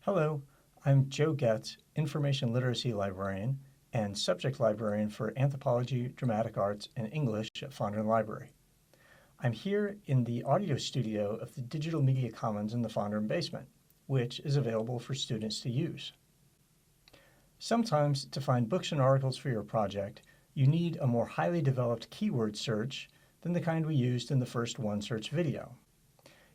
Hello, I'm Joe Getz, Information Literacy Librarian and Subject Librarian for Anthropology, Dramatic Arts, and English at Fondren Library. I'm here in the audio studio of the Digital Media Commons in the Fondren basement, which is available for students to use. Sometimes, to find books and articles for your project, you need a more highly developed keyword search than the kind we used in the first Onesearch video.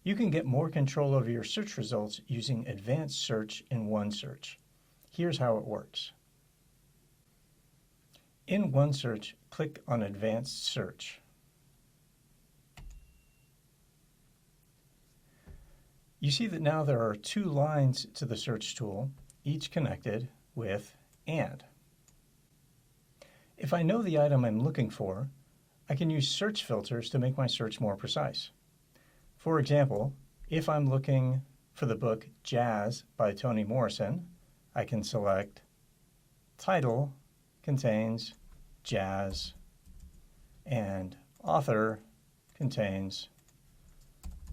You can get more control over your search results using advanced search in Onesearch. Here's how it works. In Onesearch, click on Advanced Search. You see that now there are two lines to the search tool, each connected with "and." If I know the item I'm looking for, I can use search filters to make my search more precise. For example, if I'm looking for the book Jazz by Toni Morrison, I can select Title contains Jazz and Author contains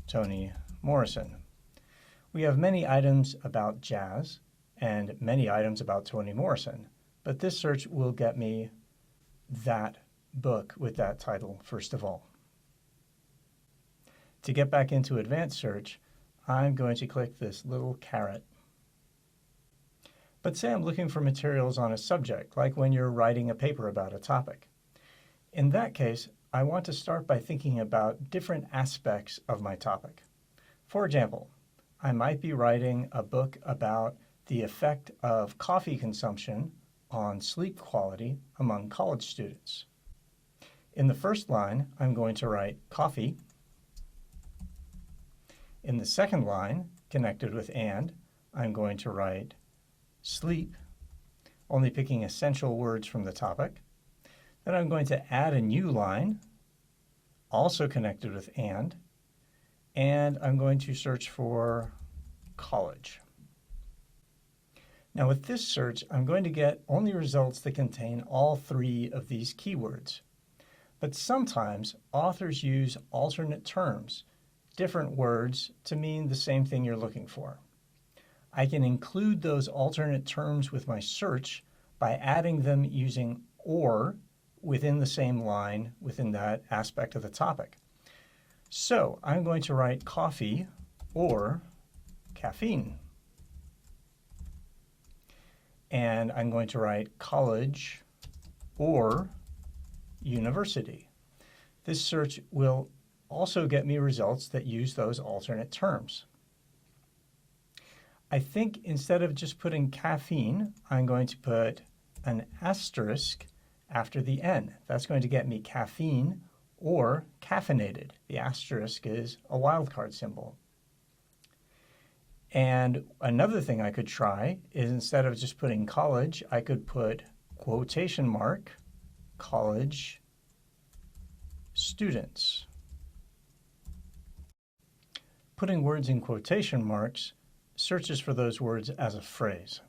Toni Morrison. We have many items about jazz and many items about Toni Morrison, but this search will get me that book with that title first of all. To get back into advanced search, I'm going to click this little caret. But say I'm looking for materials on a subject, like when you're writing a paper about a topic. In that case, I want to start by thinking about different aspects of my topic. For example, I might be writing a book about the effect of coffee consumption on sleep quality among college students. In the first line, I'm going to write coffee. In the second line, connected with "and," I'm going to write sleep, only picking essential words from the topic. Then I'm going to add a new line, also connected with "and I'm going to search for college. Now with this search, I'm going to get only results that contain all three of these keywords. But sometimes authors use alternate terms, different words, to mean the same thing you're looking for. I can include those alternate terms with my search by adding them using "or" within the same line within that aspect of the topic. So I'm going to write coffee or caffeine. And I'm going to write college or university. This search will also get me results that use those alternate terms. I think instead of just putting caffeine, I'm going to put an asterisk after the N. That's going to get me caffeine or caffeinated. The asterisk is a wildcard symbol. And another thing I could try is instead of just putting college, I could put quotation mark, college students. Putting words in quotation marks searches for those words as a phrase.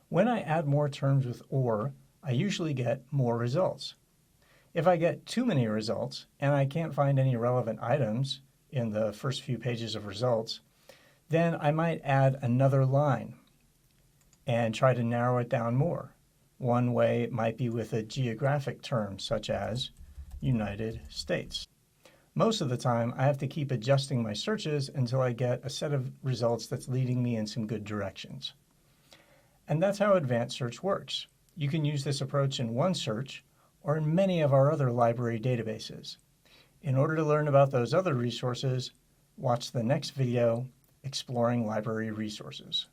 When I add more terms with "or," I usually get more results. If I get too many results and I can't find any relevant items in the first few pages of results, then I might add another line and try to narrow it down more. One way might be with a geographic term such as United States. Most of the time, I have to keep adjusting my searches until I get a set of results that's leading me in some good directions. And that's how advanced search works. You can use this approach in Onesearch or in many of our other library databases. In order to learn about those other resources, watch the next video, Exploring Library Resources.